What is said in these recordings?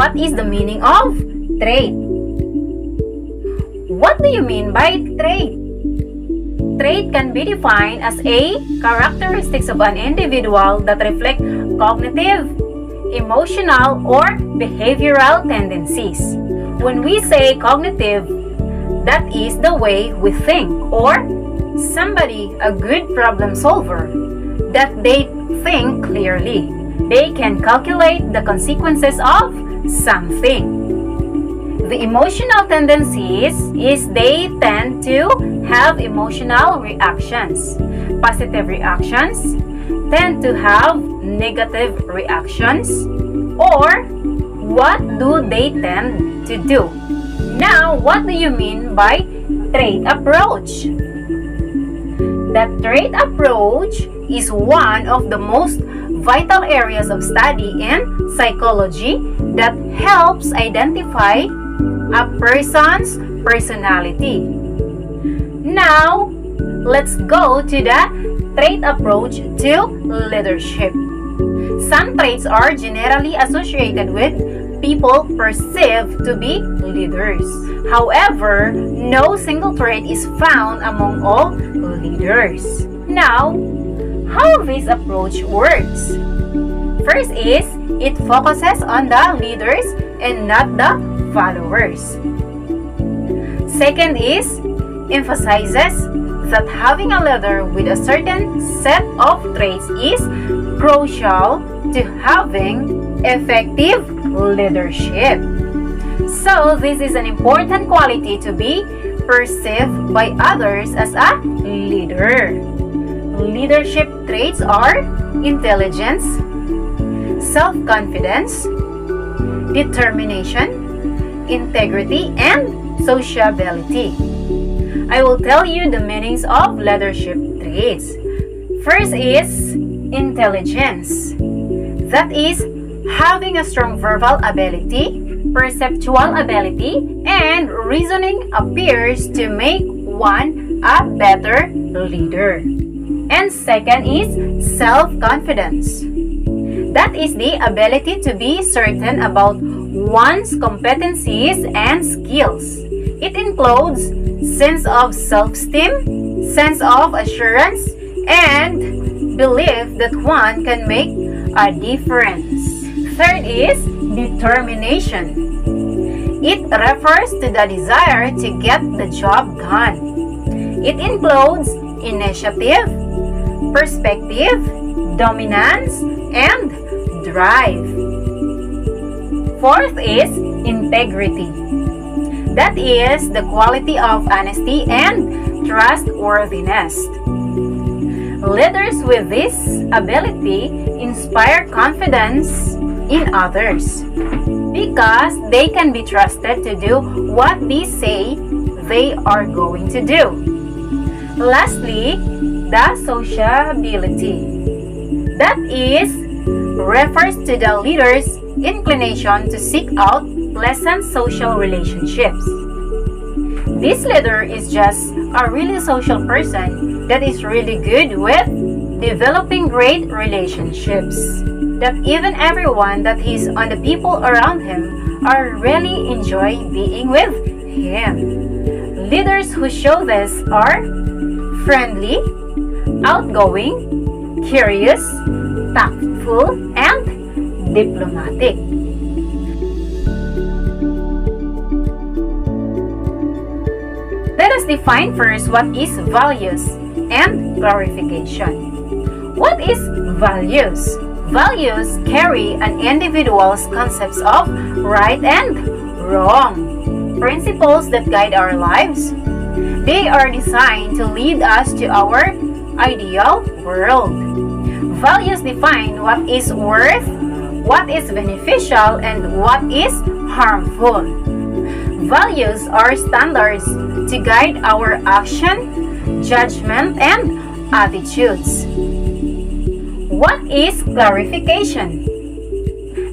what is the meaning of trait? What do you mean by trait? Trait can be defined as a characteristics of an individual that reflect cognitive, emotional, or behavioral tendencies. When we say cognitive, that is the way we think, or somebody a good problem solver, that they think clearly. They can calculate the consequences of something. The emotional tendencies is they tend to have emotional reactions. Positive reactions tend to have negative reactions. Or what do they tend to do? Now, what do you mean by trait approach? The trait approach is one of the most vital areas of study in psychology that helps identify a person's personality. Now, let's go to the trait approach to leadership. Some traits are generally associated with people perceived to be leaders. However, no single trait is found among all leaders. Now, how this approach works? First is, it focuses on the leaders and not the followers. Second is, emphasizes that having a leader with a certain set of traits is crucial to having effective leadership. So, this is an important quality to be perceived by others as a leader. Leadership traits are intelligence, self-confidence, determination, integrity, and sociability. I will tell you the meanings of leadership traits. First is intelligence. That is having a strong verbal ability, perceptual ability, and reasoning appears to make one a better leader. And second is self-confidence. That is the ability to be certain about one's competencies and skills. It includes sense of self-esteem, sense of assurance, and belief that one can make a difference. Third is determination. It refers to the desire to get the job done. It includes initiative, perspective, dominance, and drive. Fourth is integrity. That is the quality of honesty and trustworthiness. Leaders with this ability inspire confidence in others because they can be trusted to do what they say they are going to do. Lastly, the sociability. That is refers to the leader's inclination to seek out pleasant social relationships. This leader is just a really social person that is really good with developing great relationships. That even everyone that he's on the people around him are really enjoy being with him. Leaders who show this are friendly, outgoing, curious, tactful, and diplomatic. Let us define first what is values and clarification. What is values? Values carry an individual's concepts of right and wrong, principles that guide our lives. They are designed to lead us to our ideal world. Values define what is worth, what is beneficial, and what is harmful. Values are standards to guide our action, judgment, and attitudes. What is clarification?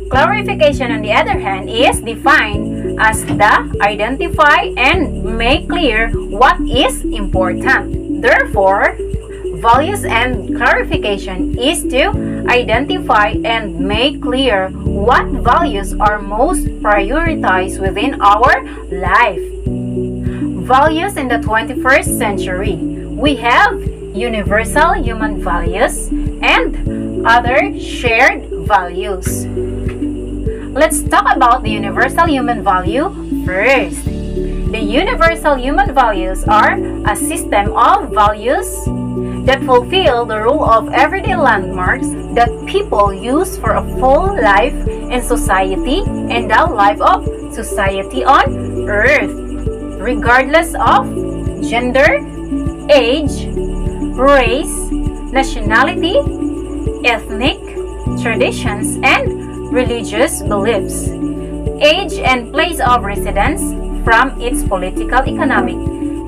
Clarification, on the other hand, is defined as the identify and make clear what is important. Therefore, values and clarification is to identify and make clear what values are most prioritized within our life. Values in the 21st century. We have universal human values and other shared values. Let's talk about the universal human value first. The universal human values are a system of values that fulfill the role of everyday landmarks that people use for a full life in society and the life of society on Earth, regardless of gender, age, race, nationality, ethnic, traditions, and religious beliefs, age and place of residence from its political, economic,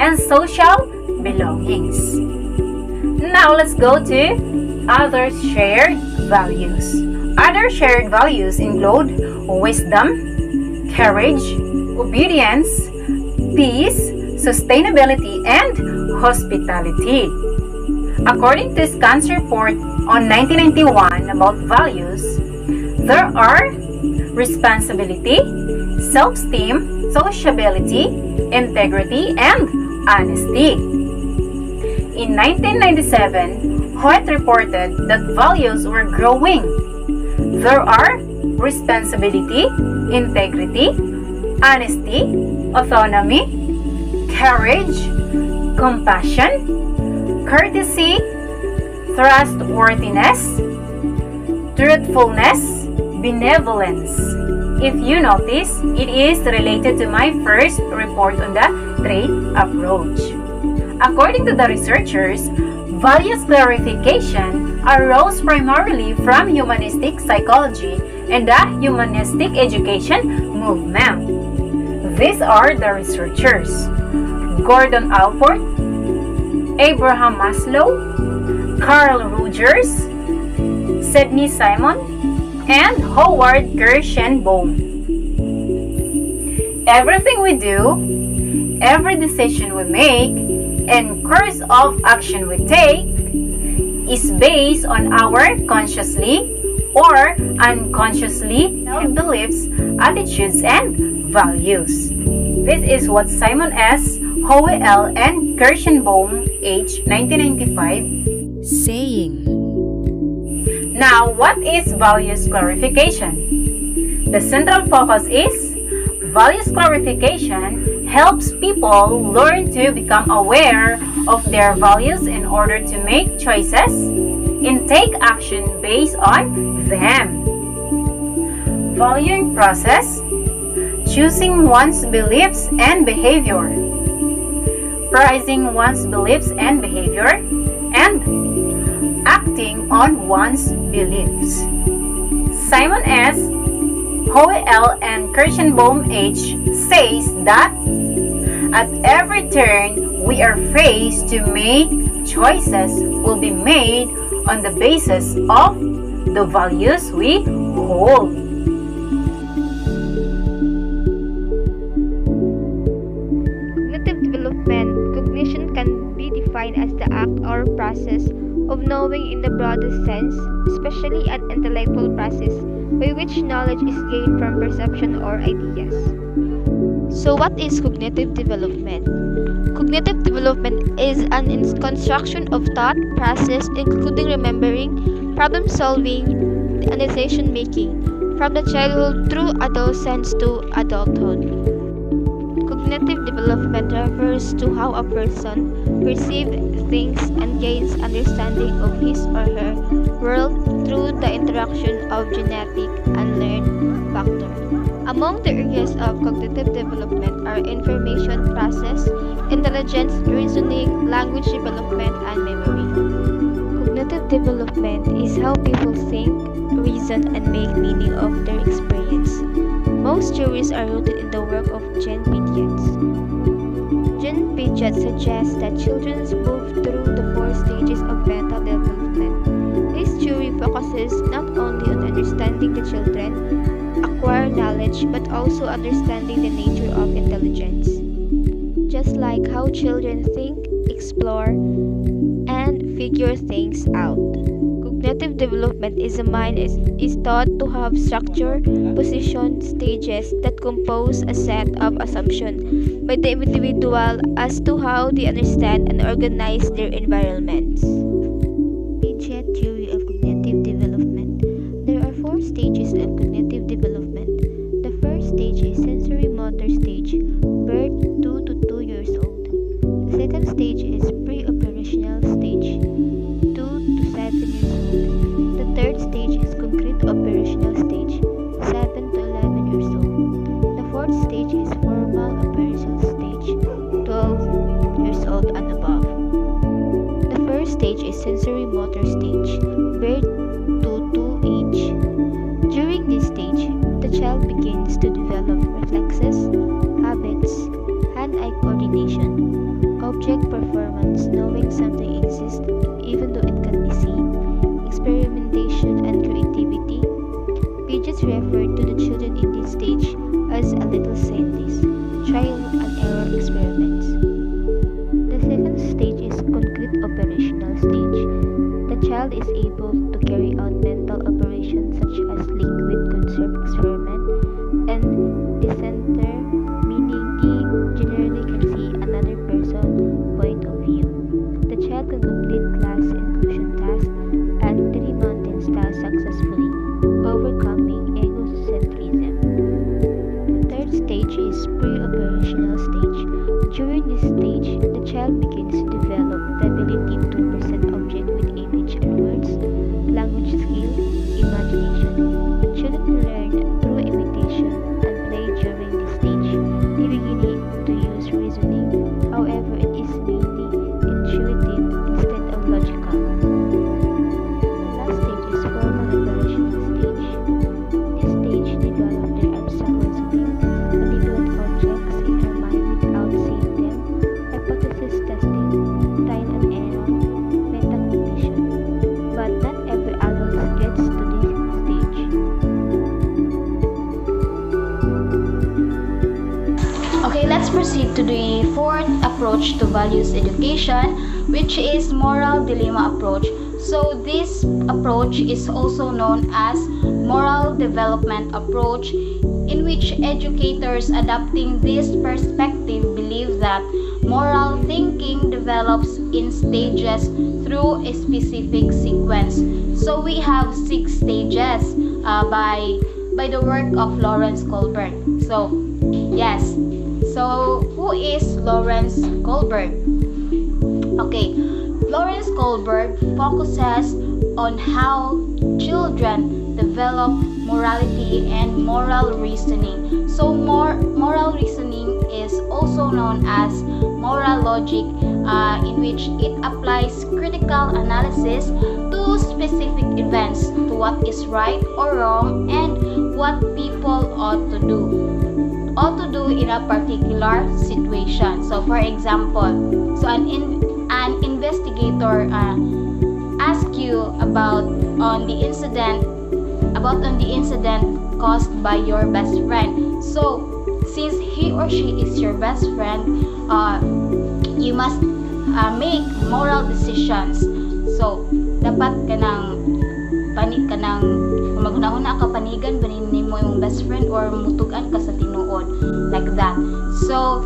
and social belongings. Now let's go to other shared values. Other shared values include wisdom, courage, obedience, peace, sustainability, and hospitality. According to Scan's report on 1991 about values, there are responsibility, self-esteem, sociability, integrity, and honesty. In 1997, Hoyt reported that values were growing. There are responsibility, integrity, honesty, autonomy, courage, compassion, courtesy, trustworthiness, truthfulness, benevolence. If you notice, it is related to my first report on the trait approach. According to the researchers, values clarification arose primarily from humanistic psychology and the humanistic education movement. These are the researchers: Gordon Alport, Abraham Maslow, Carl Rogers, Sidney Simon, and Howard Kirschenbaum. Everything we do, every decision we make, and course of action we take is based on our consciously or unconsciously held beliefs, attitudes, and values. This is what Simon S., Howe L., and Kirschenbaum, age 1995, saying. Now, what is values clarification? The central focus is values clarification helps people learn to become aware of their values in order to make choices and take action based on them. Valuing process: choosing one's beliefs and behavior, prizing one's beliefs and behavior, and acting on one's beliefs. Simon S., Howe L., and Kirschenbaum H. says that at every turn we are faced to make choices will be made on the basis of the values we hold. Cognitive development. Cognition can be defined as the act or process of knowing in the broadest sense, especially an intellectual process by which knowledge is gained from perception or ideas. So what is cognitive development? Cognitive development is an construction of thought process including remembering, problem solving, and decision making from the childhood through adolescence to adulthood. Cognitive development refers to how a person perceives things and gains understanding of his or her world through the interaction of genetic and learned factors. Among the areas of cognitive development are information process, intelligence, reasoning, language development, and memory. Cognitive development is how people think, reason, and make meaning of their experience. Most theories are rooted in the work of Jean Piaget. Jean Piaget suggests that children move through the 4 stages of mental development. This theory focuses not only on understanding the children acquire knowledge but also understanding the nature of intelligence. Just like how children think, explore, and figure things out. cognitive development is a mind is thought to have structure, position, stages that compose a set of assumptions by the individual as to how they understand and organize their environments. Piaget theory of cognitive development. There are four stages of cognitive development. The first stage is sensory motor stage, birth 2 to 2 years old. The second stage is pre-operational stage, 2 to 7 years old. The third stage is concrete operational stage, 7 to 11 years old. The fourth stage is formal operational stage, 12 years old and above. The first stage is sensory motor stage, birth to 2 age. During this stage, the child begins to develop reflexes, habits, hand-eye coordination, object performance, knowing something exists even though it can be seen, experimentation and creativity. Piaget referred to the children in this stage as a little scientist, trial and error experiments. The second stage is concrete operational stage. The child is able to carry out mental operations such as liquid conserve experiment and dissenter, meaning he generally can see another person's point of view. The child can complete class inclusion tasks and 3 mountains tasks successfully, overcoming egocentrism. The third stage is pre-operational stage. During this stage, the child begins to develop the ability to present objects with image and words, language skill, imagination. Children learn through imitation and play during this stage. They begin to use reasoning, however it is mainly intuitive instead of logical. The last stage is formal operational stage. This stage develops their abstract reasoning, manipulate objects in her mind without seeing them, hypothesis testing, trial and error, metacognition. But not every adult gets to this stage. Okay, let's proceed to the fourth approach to values education, which is moral dilemma approach. So this approach is also known as moral development approach, in which educators adopting this perspective believe that moral thinking develops in stages through a specific sequence. So we have 6 stages by the work of Lawrence Kohlberg. So yes, so who is Lawrence Kohlberg? Okay, Lawrence Kohlberg focuses on how children develop morality and moral reasoning. So moral reasoning is also known as moral logic, in which it applies critical analysis to specific events, to what is right or wrong and what people ought to do in a particular situation. So for example, so an investigator ask you about on the incident caused by your best friend. So since he or she is your best friend, you must make moral decisions. So dapat kung magunahuna ka panigan banin nimo yung best friend or mutugan ka sa tinuod, like that. So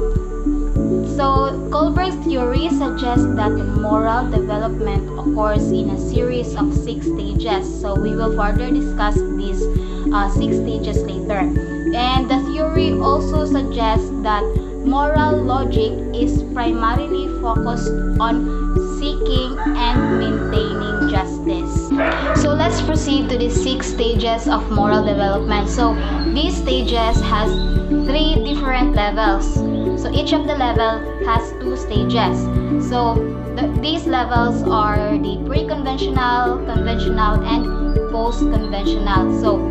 Kohlberg's theory suggests that moral development occurs in a series of 6 stages. So we will further discuss these 6 stages later. And the theory also suggests that moral logic is primarily focused on seeking and maintaining justice. So let's proceed to the 6 stages of moral development. So these stages has 3 different levels. So each of the level has 2 stages. So these levels are the pre-conventional, conventional, and post-conventional. So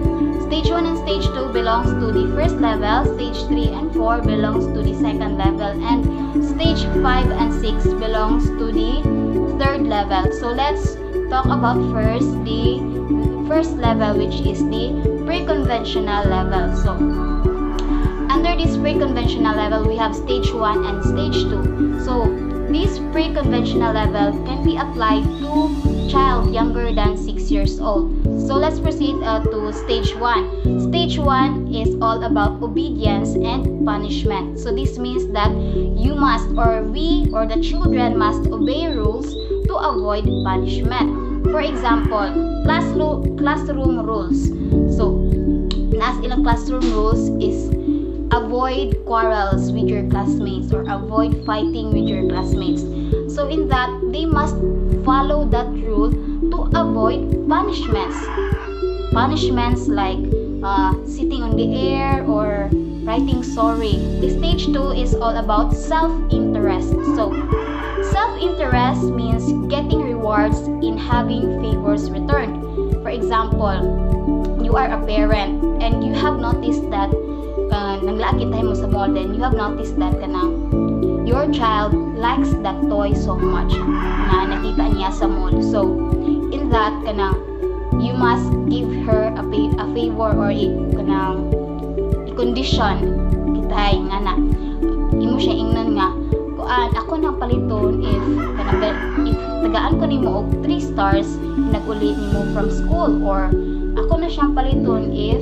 stage 1 and stage 2 belongs to the first level, stage 3 and 4 belongs to the second level, and stage 5 and 6 belongs to the third level. So let's talk about first the first level, which is the pre-conventional level. So under this pre-conventional level, we have stage 1 and stage 2. So this pre-conventional level can be applied to child younger than 6 years old. So let's proceed to stage 1. Stage 1 is all about obedience and punishment. So this means that you must, or we or the children must obey rules to avoid punishment. For example, classroom rules. So nas ilang classroom rules is avoid quarrels with your classmates or avoid fighting with your classmates. So in that, they must follow that rule to avoid punishments. Punishments like sitting on the air or writing sorry. The stage 2 is all about self-interest. So self-interest means getting rewards in having favors returned. For example, you are a parent and you have noticed that naglaakit tayo mo sa mall, then you have noticed that your child likes that toy so much na nakita niya sa mall. So in that you must give her a favor or a condition kitay nga na imo siya ingnan nga kuan ako nang paliton if tagaan ko nimo og 3 stars nag-uli nimo from school, or ako na siyang paliton if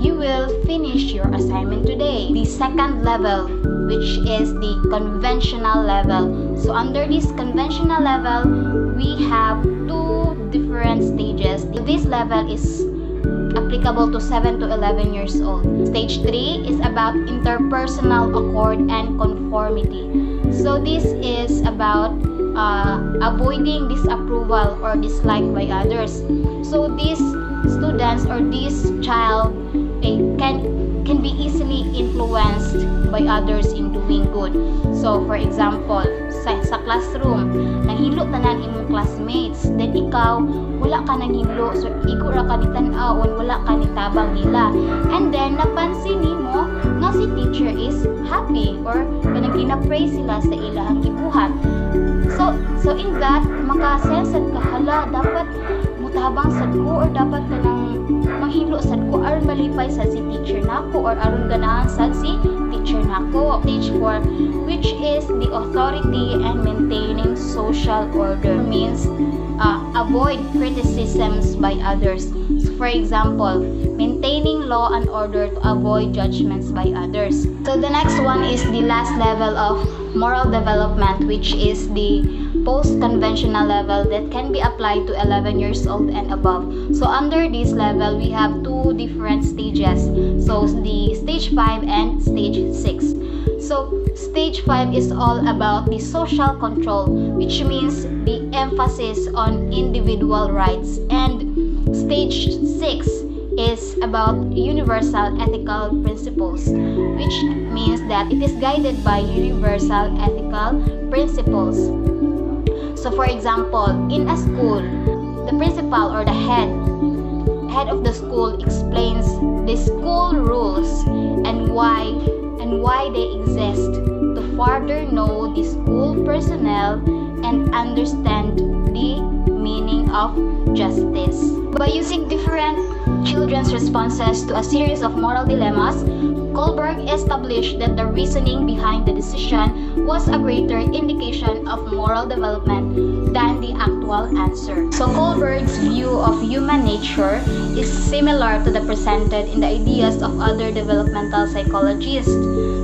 you will finish your assignment today. The second level, which is the conventional level. So under this conventional level, we have 2 different stages. This level is applicable to 7 to 11 years old. Stage 3 is about interpersonal accord and conformity. So this is about avoiding disapproval or dislike by others. So these students or this child can be easily influenced by others in doing good. So for example, sa classroom, nanghilo tanan imong classmates, then ikaw wala ka nanghilo, so igo ra ka ni tan-awon, wala ka ni tabang nila, and then napansin nimo nga si teacher is happy or kanang gina-praise sila sa ilahang gibuhat. So in that, maka-sensed ka, hala, dapat mutabang sad ko or dapat ka nang manghilo sad ko aron malipay sad si teacher nako or aron ganahan sad si teacher nako. Stage 4, which is the authority and maintaining social order, means avoid criticisms by others. So for example, maintaining law and order to avoid judgments by others. So the next one is the last level of moral development, which is the post-conventional level that can be applied to 11 years old and above. So under this level, we have 2 different stages. So the stage 5 and stage 6. So stage 5 is all about the social control, which means the emphasis on individual rights. And stage 6 is about universal ethical principles, which means that it is guided by universal ethical principles. So for example, in a school, the principal or the head of the school explains the school rules and why they exist to further know the school personnel and understand the meaning of justice. By using different children's responses to a series of moral dilemmas, Kohlberg established that the reasoning behind the decision was a greater indication of moral development than the actual answer. So Kohlberg's view of human nature is similar to the presented in the ideas of other developmental psychologists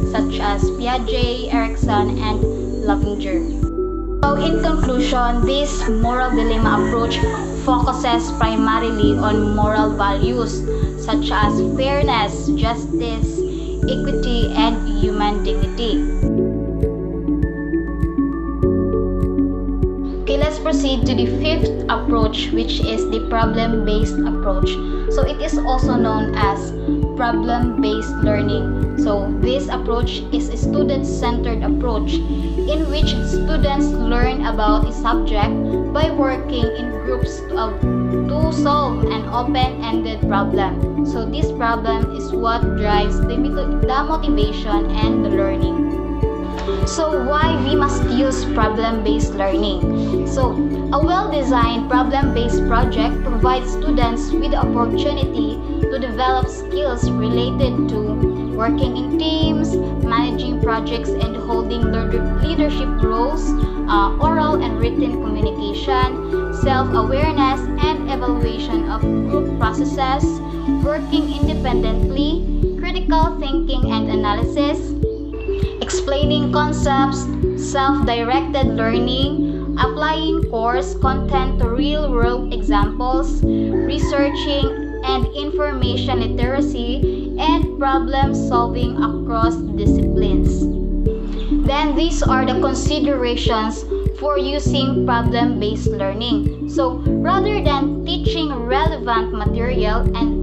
such as Piaget, Erikson, and Lovinger. So in conclusion, this moral dilemma approach focuses primarily on moral values such as fairness, justice, equity, and human dignity. Okay, let's proceed to the 5th approach, which is the problem-based approach. So it is also known as problem-based learning. So this approach is a student-centered approach in which students learn about a subject by working in groups to solve an open-ended problem. So this problem is what drives the motivation and the learning. So why we must use problem-based learning? So a well-designed problem-based project provides students with the opportunity to develop skills related to working in teams, managing projects, and holding leadership roles, oral and written communication, self-awareness and evaluation of group processes, working independently, critical thinking and analysis, explaining concepts, self-directed learning, applying course content to real-world examples, researching and information literacy, and problem solving across disciplines. Then these are the considerations for using problem-based learning. So rather than teaching relevant material and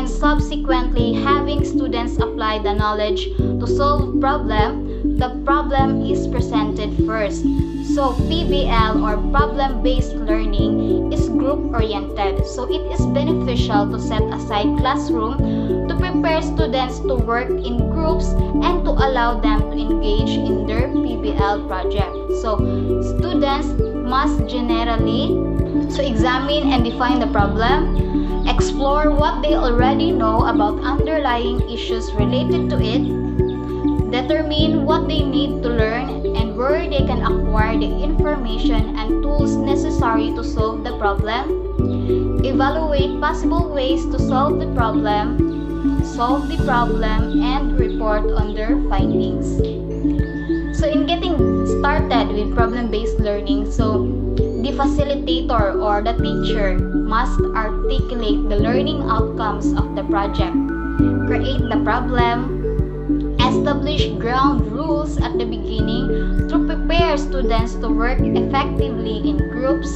subsequently having students apply the knowledge to solve problem, the problem is presented first. So PBL or problem-based learning is group-oriented. So it is beneficial to set aside classroom to prepare students to work in groups and to allow them to engage in their PBL project. So students must generally examine and define the problem, explore what they already know about underlying issues related to it, determine what they need to learn and where they can acquire the information and tools necessary to solve the problem, evaluate possible ways to solve the problem, and report on their findings. So in getting started with problem-based learning, so the facilitator or the teacher must articulate the learning outcomes of the project, create the problem, establish ground rules at the beginning to prepare students to work effectively in groups.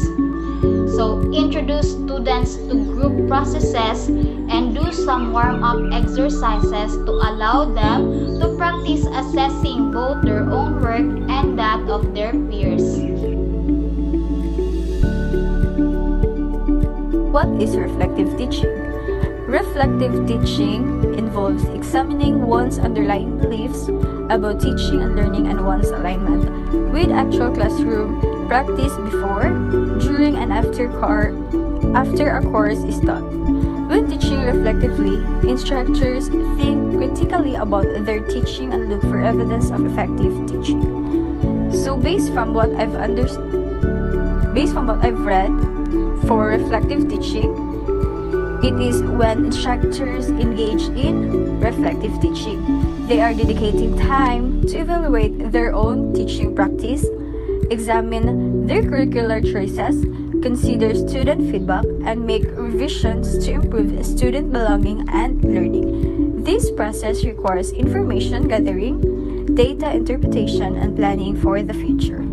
So introduce students to group processes and do some warm-up exercises to allow them to practice assessing both their own work and that of their peers. What is reflective teaching? Reflective teaching involves examining one's underlying beliefs about teaching and learning and one's alignment with actual classroom practice before, during, and after a course is taught. When teaching reflectively, instructors think critically about their teaching and look for evidence of effective teaching. So based from what I've read for reflective teaching, it is when instructors engage in reflective teaching. They are dedicating time to evaluate their own teaching practice, examine their curricular choices, consider student feedback, and make revisions to improve student belonging and learning. This process requires information gathering, data interpretation, and planning for the future.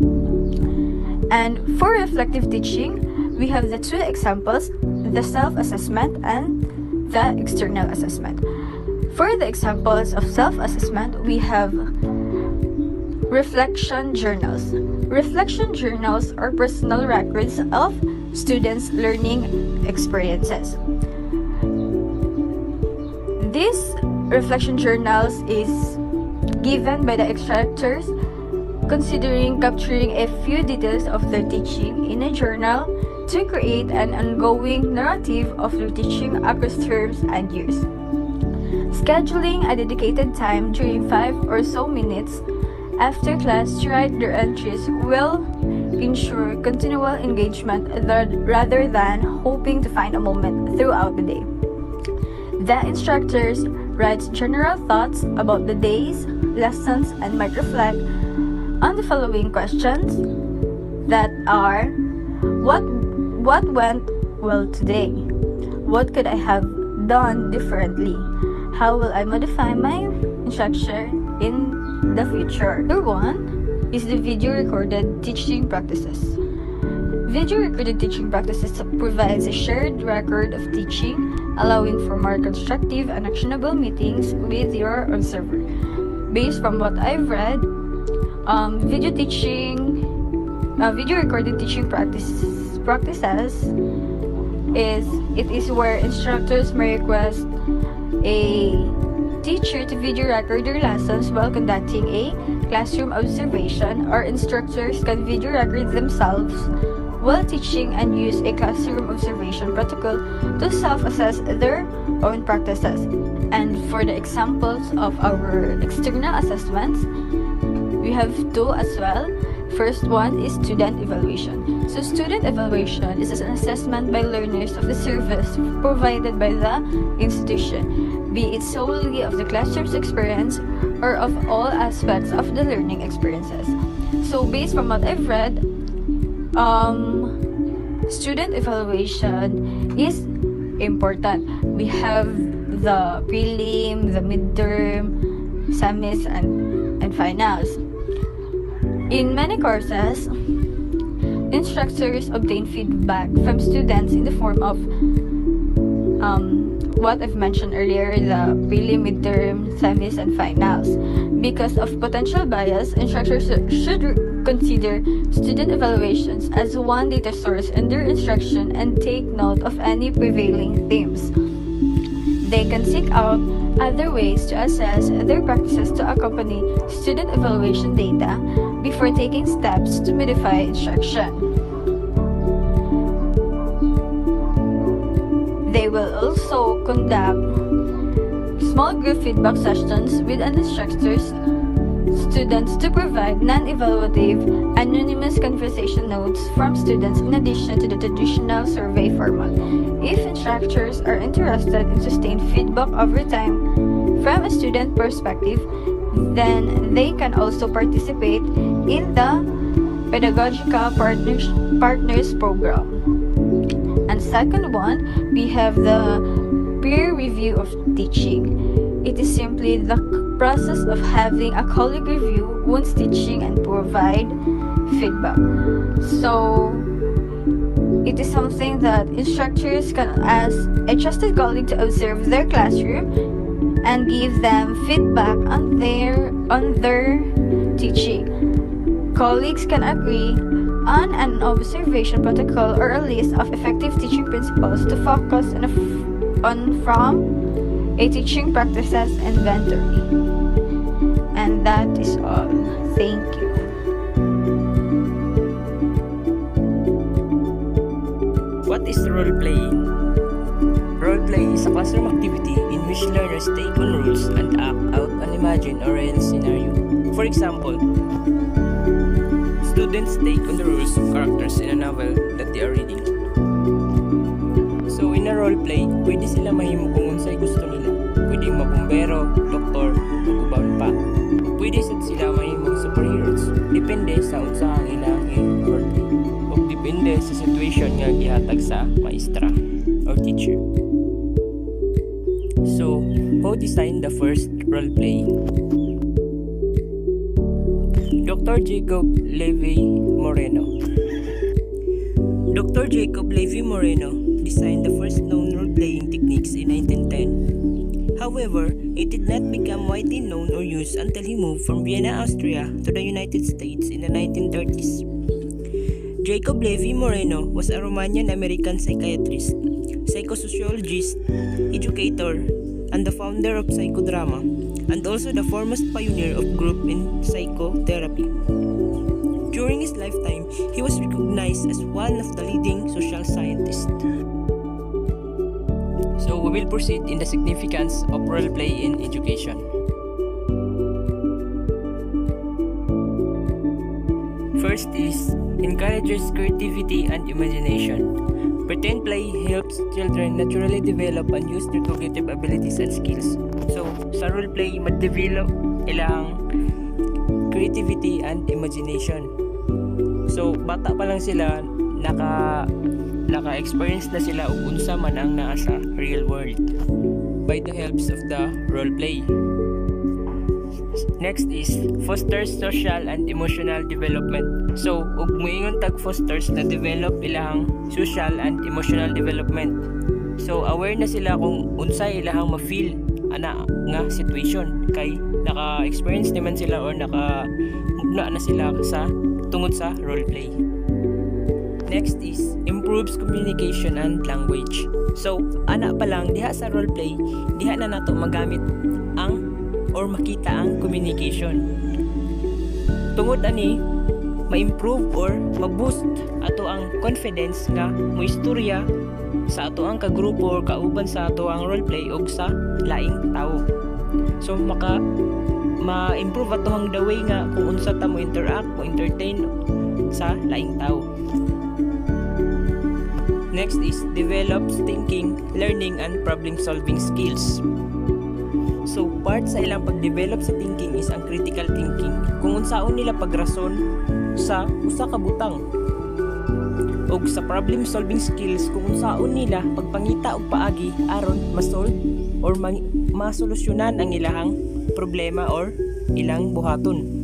And for reflective teaching, we have the two examples, the self-assessment and the external assessment. For the examples of self-assessment, we have reflection journals. Reflection journals are personal records of students' learning experiences. These reflection journals is given by the instructors considering capturing a few details of their teaching in a journal to create an ongoing narrative of their teaching across terms and years. Scheduling a dedicated time during 5 or so minutes after class to write their entries will ensure continual engagement rather than hoping to find a moment throughout the day. The instructors write general thoughts about the day's lessons and might reflect on the following questions that are: what went well today? What could I have done differently? How will I modify my instruction in the future? Number 1 is the video recorded teaching practices. Video recorded teaching practices provides a shared record of teaching, allowing for more constructive and actionable meetings with your observer. Based from what I've read, video recorded teaching practices is where instructors may request a teacher to video record their lessons while conducting a classroom observation, or instructors can video record themselves while teaching and use a classroom observation protocol to self-assess their own practices. And for the examples of our external assessments, we have two as well. First one is student evaluation. So student evaluation is an assessment by learners of the service provided by the institution, be it solely of the classroom's experience or of all aspects of the learning experiences. So based from what I've read, student evaluation is important. We have the prelim, the midterm, semis, and finals. In many courses, instructors obtain feedback from students in the form of what I've mentioned earlier, the prelim, midterm, semis, and finals. Because of potential bias, instructors should consider student evaluations as one data source in their instruction and take note of any prevailing themes. They can seek out other ways to assess their practices to accompany student evaluation data before taking steps to modify instruction. They will also conduct small group feedback sessions with an instructor's students to provide non-evaluative, anonymous conversation notes from students in addition to the traditional survey format. If instructors are interested in sustained feedback over time from a student perspective, then they can also participate in the Pedagogical Partners Program. And second one, we have the peer review of teaching. It is simply the process of having a colleague review one's teaching and provide feedback. So, it is something that instructors can ask a trusted colleague to observe their classroom and give them feedback on their teaching. Colleagues can agree on an observation protocol or a list of effective teaching principles to focus on from a teaching practices inventory. And that is all. Thank you. What is role-playing? Role-play is a classroom activity in which learners take on roles and act out an imagined or real scenario. For example, students take on the roles of characters in a novel that they are reading. So in a role-play, pwede sila mahimo kung unsay gusto nila. Pwedeng mabumbero, doktor, magubaon pa. Pwede sad sila mahimong superheroes. Depende sa unsahang ilang role-play. O depende sa situation nga gihatag sa maestra or teacher. So, who designed the first role-playing? Dr. Jacob Levy Moreno. Dr. Jacob Levy Moreno designed the first known role-playing techniques in 1910. However, it did not become widely known or used until he moved from Vienna, Austria to the United States in the 1930s. Jacob Levy Moreno was a Romanian-American psychiatrist, psychosociologist, educator, and the founder of psychodrama, and also the foremost pioneer of group in psychotherapy. During his lifetime, he was recognized as one of the leading social scientists. So we will proceed in the significance of role-play in education. First is encourages creativity and imagination. Pretend play helps children naturally develop and use their cognitive abilities and skills. So sa role-play, ma-develop ilang creativity and imagination. So bata pa lang sila, naka-experience na sila og unsa man ang naa sa real world by the helps of the role play. Next is fosters social and emotional development. So ug moingon tag fosters na develop ilang social and emotional development. So aware na sila kung unsay ilahang ma-feel ana nga situation kay naka-experience naman sila or naka-mugna na sila sa tungod sa role play. Next is improves communication and language. So, ana pa lang diha sa role play, diha na nato magamit ang or makita ang communication. Tungod ani ma-improve or ma-boost ato ang confidence nga moistorya sa ato ang kagrupo or kauban sa ato ang roleplay og sa laing tao. So ma-improve ato ang the way nga kung unsa ta mo interact, mo entertain sa laing tao. Next is develops thinking, learning, and problem-solving skills. So, part sa ilang pag-develop sa thinking is ang critical thinking. Kung unsaon nila pagrason sa usa ka butang. O sa problem-solving skills, kung unsaon nila pagpangita og paagi aron ma-solve or masolusyonan ang ilahang problema or ilang buhaton.